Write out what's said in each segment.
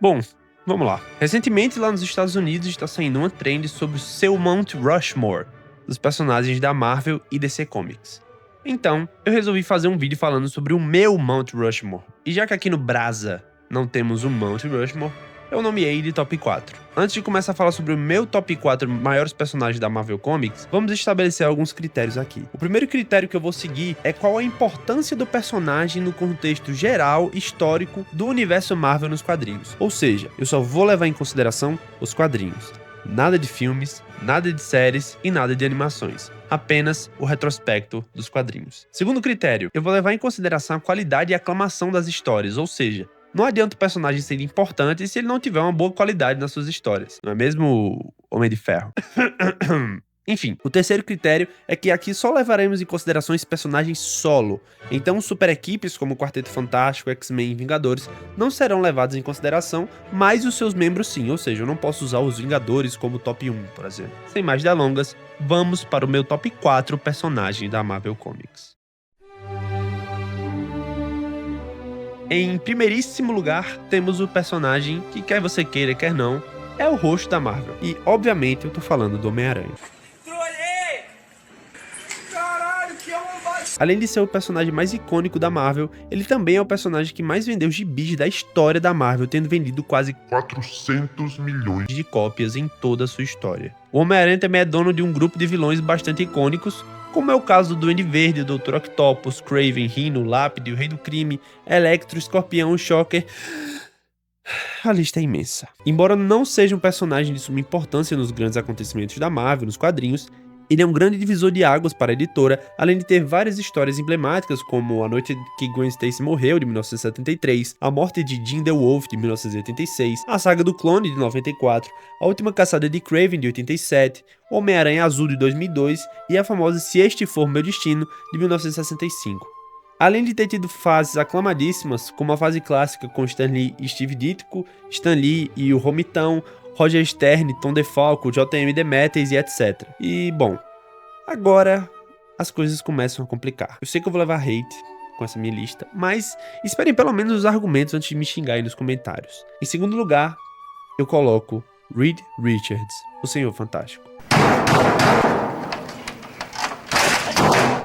Bom, vamos lá. Recentemente, lá nos Estados Unidos, está saindo uma trend sobre o seu Mount Rushmore dos personagens da Marvel e DC Comics. Então, eu resolvi fazer um vídeo falando sobre o meu Mount Rushmore. E já que aqui no Brasa não temos um Mount Rushmore, eu nomeei de Top 4. Antes de começar a falar sobre o meu Top 4 maiores personagens da Marvel Comics, vamos estabelecer alguns critérios aqui. O primeiro critério que eu vou seguir é qual a importância do personagem no contexto geral, histórico, do universo Marvel nos quadrinhos. Ou seja, eu só vou levar em consideração os quadrinhos. Nada de filmes, nada de séries e nada de animações. Apenas o retrospecto dos quadrinhos. Segundo critério, eu vou levar em consideração a qualidade e aclamação das histórias, ou seja, não adianta o personagem ser importante se ele não tiver uma boa qualidade nas suas histórias. Não é mesmo, Homem de Ferro? Enfim, o terceiro critério é que aqui só levaremos em consideração esse personagem solo. Então, super equipes como o Quarteto Fantástico, X-Men e Vingadores não serão levados em consideração, mas os seus membros sim, ou seja, eu não posso usar os Vingadores como top 1, por exemplo. Sem mais delongas, vamos para o meu top 4 personagem da Marvel Comics. Em primeiríssimo lugar, temos o personagem que, quer você queira, quer não, é o rosto da Marvel. E, obviamente, eu tô falando do Homem-Aranha. Além de ser o personagem mais icônico da Marvel, ele também é o personagem que mais vendeu gibis da história da Marvel, tendo vendido quase 400 milhões de cópias em toda a sua história. O Homem-Aranha também é dono de um grupo de vilões bastante icônicos, como é o caso do Duende Verde, o Dr. Octopus, Kraven, Rhino, Lápide, o Rei do Crime, Electro, Escorpião, Shocker... A lista é imensa. Embora não seja um personagem de suma importância nos grandes acontecimentos da Marvel, nos quadrinhos, ele é um grande divisor de águas para a editora, além de ter várias histórias emblemáticas, como A Noite que Gwen Stacy Morreu, de 1973, A Morte de Jean the Wolf, de 1986, A Saga do Clone, de 94, A Última Caçada de Kraven, de 87, O Homem-Aranha Azul, de 2002 e a famosa Se Este For Meu Destino, de 1965. Além de ter tido fases aclamadíssimas, como a fase clássica com Stan Lee e Steve Ditko, Stan Lee e o Romitão, Roger Stern, Tom DeFalco, J.M. Demetrius e etc. E, bom, agora as coisas começam a complicar. Eu sei que eu vou levar hate com essa minha lista, mas esperem pelo menos os argumentos antes de me xingar aí nos comentários. Em segundo lugar, eu coloco Reed Richards, o Senhor Fantástico.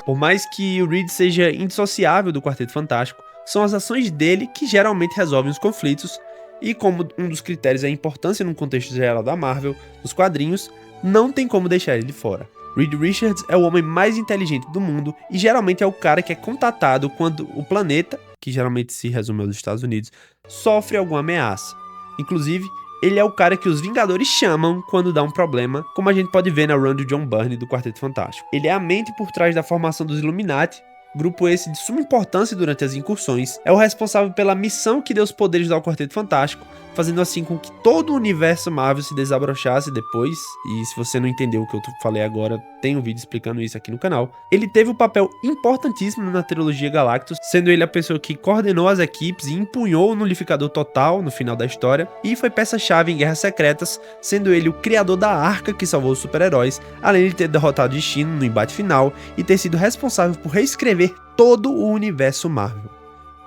Por mais que o Reed seja indissociável do Quarteto Fantástico, são as ações dele que geralmente resolvem os conflitos, e como um dos critérios é a importância no contexto geral da Marvel, nos quadrinhos, não tem como deixar ele de fora. Reed Richards é o homem mais inteligente do mundo e geralmente é o cara que é contatado quando o planeta, que geralmente se resume aos Estados Unidos, sofre alguma ameaça. Inclusive, ele é o cara que os Vingadores chamam quando dá um problema, como a gente pode ver na run do John Byrne do Quarteto Fantástico. Ele é a mente por trás da formação dos Illuminati, grupo esse de suma importância durante as incursões, é o responsável pela missão que deu os poderes ao Quarteto Fantástico, fazendo assim com que todo o universo Marvel se desabrochasse depois, e se você não entendeu o que eu falei agora, tem um vídeo explicando isso aqui no canal. Ele teve um papel importantíssimo na trilogia Galactus, sendo ele a pessoa que coordenou as equipes e empunhou o Nulificador Total no final da história, e foi peça-chave em Guerras Secretas, sendo ele o criador da Arca que salvou os super-heróis, além de ter derrotado Destino no embate final e ter sido responsável por reescrever todo o universo Marvel.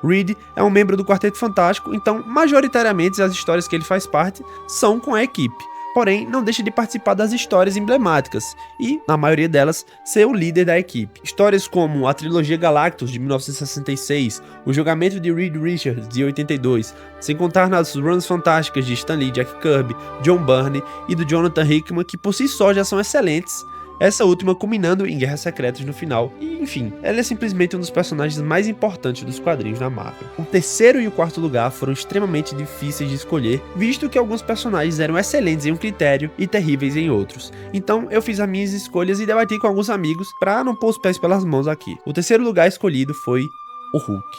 Reed é um membro do Quarteto Fantástico, então majoritariamente as histórias que ele faz parte são com a equipe, porém não deixa de participar das histórias emblemáticas e, na maioria delas, ser o líder da equipe. Histórias como a trilogia Galactus de 1966, o julgamento de Reed Richards de 82, sem contar nas runs fantásticas de Stan Lee, Jack Kirby, John Byrne e do Jonathan Hickman, que por si só já são excelentes, essa última culminando em Guerras Secretas no final. E, enfim, ela é simplesmente um dos personagens mais importantes dos quadrinhos da Marvel. O terceiro e o quarto lugar foram extremamente difíceis de escolher, visto que alguns personagens eram excelentes em um critério e terríveis em outros. Então eu fiz as minhas escolhas e debati com alguns amigos para não pôr os pés pelas mãos aqui. O terceiro lugar escolhido foi o Hulk.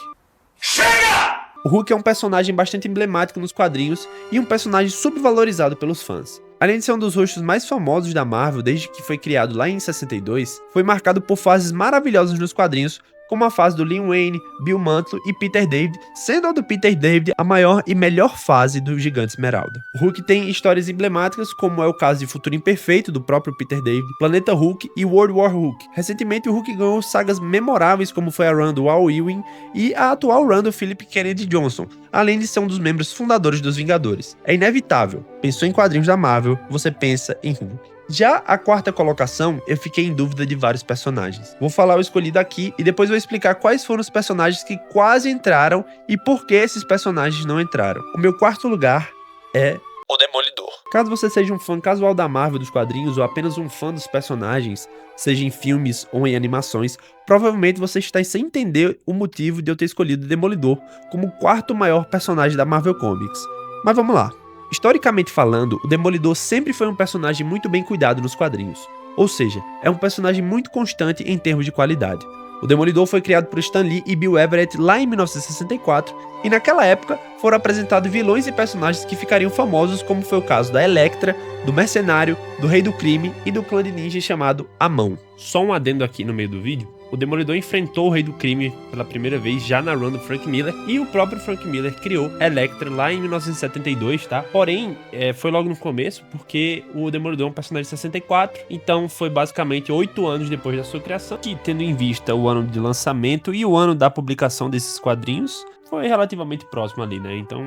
Chega! O Hulk é um personagem bastante emblemático nos quadrinhos e um personagem subvalorizado pelos fãs. Além de ser um dos rostos mais famosos da Marvel desde que foi criado lá em 62, foi marcado por fases maravilhosas nos quadrinhos, como a fase do Lin Wayne, Bill Mantlo e Peter David, sendo a do Peter David a maior e melhor fase do Gigante Esmeralda. O Hulk tem histórias emblemáticas, como é o caso de Futuro Imperfeito, do próprio Peter David, Planeta Hulk e World War Hulk. Recentemente o Hulk ganhou sagas memoráveis, como foi a run do Al Ewing e a atual run do Philip Kennedy Johnson, além de ser um dos membros fundadores dos Vingadores. É inevitável, pensou em quadrinhos da Marvel, você pensa em Hulk. Já a quarta colocação, eu fiquei em dúvida de vários personagens. Vou falar o escolhido aqui e depois vou explicar quais foram os personagens que quase entraram e por que esses personagens não entraram. O meu quarto lugar é o Demolidor. Caso você seja um fã casual da Marvel dos quadrinhos ou apenas um fã dos personagens, seja em filmes ou em animações, provavelmente você está sem entender o motivo de eu ter escolhido o Demolidor como o quarto maior personagem da Marvel Comics. Mas vamos lá. Historicamente falando, o Demolidor sempre foi um personagem muito bem cuidado nos quadrinhos, ou seja, é um personagem muito constante em termos de qualidade. O Demolidor foi criado por Stan Lee e Bill Everett lá em 1964, e naquela época foram apresentados vilões e personagens que ficariam famosos, como foi o caso da Elektra, do Mercenário, do Rei do Crime e do clã de ninja chamado A Mão. Só um adendo aqui no meio do vídeo. O Demolidor enfrentou o Rei do Crime pela primeira vez já na run do Frank Miller, e o próprio Frank Miller criou Elektra lá em 1972, tá? Porém, foi logo no começo, porque o Demolidor é um personagem de 64, então foi basicamente 8 anos depois da sua criação, que tendo em vista o ano de lançamento e o ano da publicação desses quadrinhos, foi relativamente próximo ali, né? Então,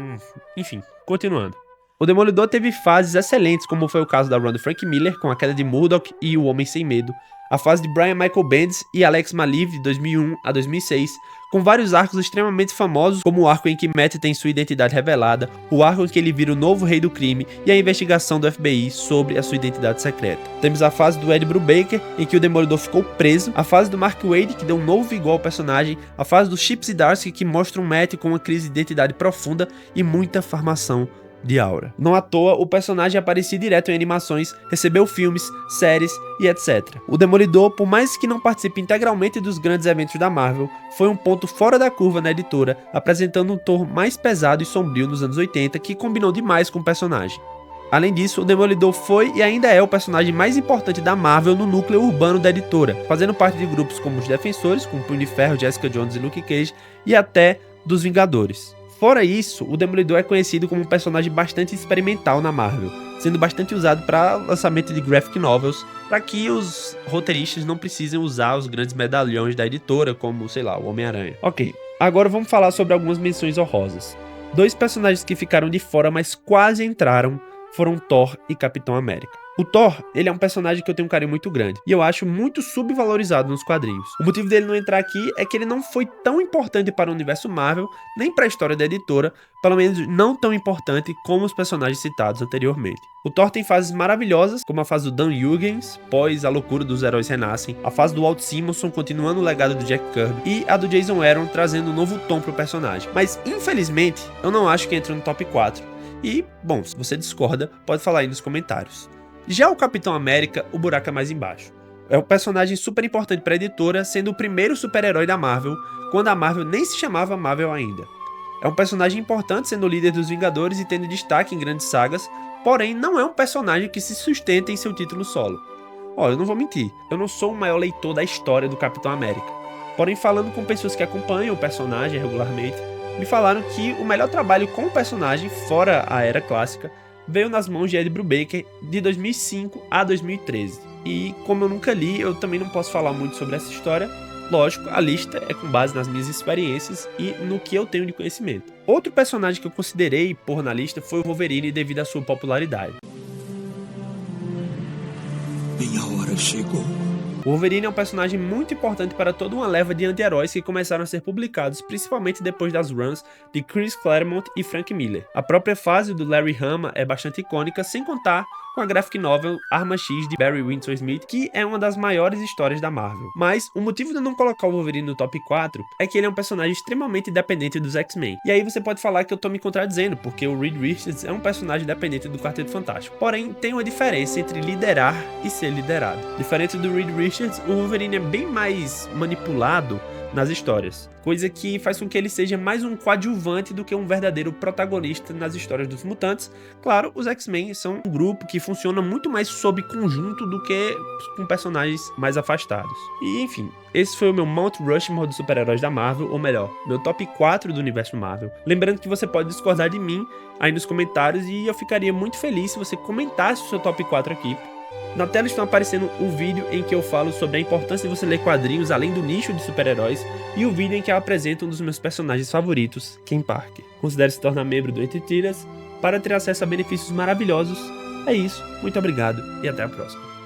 enfim, continuando. O Demolidor teve fases excelentes, como foi o caso da run do Frank Miller, com a queda de Murdock e o Homem Sem Medo, a fase de Brian Michael Bendis e Alex Maleev de 2001 a 2006, com vários arcos extremamente famosos, como o arco em que Matt tem sua identidade revelada, o arco em que ele vira o novo Rei do Crime e a investigação do FBI sobre a sua identidade secreta. Temos a fase do Ed Brubaker, em que o Demolidor ficou preso, a fase do Mark Waid, que deu um novo vigor ao personagem, a fase do Chips Zdarsky, que mostra um Matt com uma crise de identidade profunda e muita farmação de aura. Não à toa, o personagem aparecia direto em animações, recebeu filmes, séries e etc. O Demolidor, por mais que não participe integralmente dos grandes eventos da Marvel, foi um ponto fora da curva na editora, apresentando um tom mais pesado e sombrio nos anos 80 que combinou demais com o personagem. Além disso, o Demolidor foi e ainda é o personagem mais importante da Marvel no núcleo urbano da editora, fazendo parte de grupos como os Defensores, com Punho de Ferro, Jessica Jones e Luke Cage, e até dos Vingadores. Fora isso, o Demolidor é conhecido como um personagem bastante experimental na Marvel, sendo bastante usado para lançamento de graphic novels, para que os roteiristas não precisem usar os grandes medalhões da editora, como, sei lá, o Homem-Aranha. Ok, agora vamos falar sobre algumas menções honrosas. 2 personagens que ficaram de fora, mas quase entraram, foram Thor e Capitão América. O Thor, ele é um personagem que eu tenho um carinho muito grande, e eu acho muito subvalorizado nos quadrinhos. O motivo dele não entrar aqui é que ele não foi tão importante para o universo Marvel, nem para a história da editora, pelo menos não tão importante como os personagens citados anteriormente. O Thor tem fases maravilhosas, como a fase do Dan Jurgens, pós A Loucura dos Heróis Renascem, a fase do Walt Simonson continuando o legado do Jack Kirby, e a do Jason Aaron trazendo um novo tom pro personagem. Mas, infelizmente, eu não acho que entra no top 4. E, bom, se você discorda, pode falar aí nos comentários. Já o Capitão América, o buraco é mais embaixo. É um personagem super importante para a editora, sendo o primeiro super-herói da Marvel, quando a Marvel nem se chamava Marvel ainda. É um personagem importante, sendo o líder dos Vingadores e tendo destaque em grandes sagas, porém não é um personagem que se sustenta em seu título solo. Olha, eu não vou mentir, eu não sou o maior leitor da história do Capitão América. Porém, falando com pessoas que acompanham o personagem regularmente, me falaram que o melhor trabalho com o personagem, fora a era clássica, veio nas mãos de Ed Brubaker de 2005 a 2013. E como eu nunca li, eu também não posso falar muito sobre essa história. Lógico, a lista é com base nas minhas experiências e no que eu tenho de conhecimento. Outro personagem que eu considerei pôr na lista foi o Wolverine devido à sua popularidade. Minha hora chegou. O Wolverine é um personagem muito importante para toda uma leva de anti-heróis que começaram a ser publicados, principalmente depois das runs de Chris Claremont e Frank Miller. A própria fase do Larry Hama é bastante icônica, sem contar com a graphic novel Arma X de Barry Windsor Smith, que é uma das maiores histórias da Marvel. Mas o motivo de eu não colocar o Wolverine no top 4 é que ele é um personagem extremamente dependente dos X-Men. E aí você pode falar que eu tô me contradizendo, porque o Reed Richards é um personagem dependente do Quarteto Fantástico. Porém, tem uma diferença entre liderar e ser liderado. Diferente do Reed Richards, o Wolverine é bem mais manipulado nas histórias, coisa que faz com que ele seja mais um coadjuvante do que um verdadeiro protagonista nas histórias dos mutantes. Claro, os X-Men são um grupo que funciona muito mais sob conjunto do que com personagens mais afastados. E enfim, esse foi o meu Mount Rushmore dos super-heróis da Marvel, ou melhor, meu top 4 do universo Marvel. Lembrando que você pode discordar de mim aí nos comentários e eu ficaria muito feliz se você comentasse o seu top 4 aqui. Na tela estão aparecendo o vídeo em que eu falo sobre a importância de você ler quadrinhos além do nicho de super-heróis e o vídeo em que eu apresento um dos meus personagens favoritos, Ken Parker. Considere se tornar membro do Entre Tiras para ter acesso a benefícios maravilhosos. É isso, muito obrigado e até a próxima.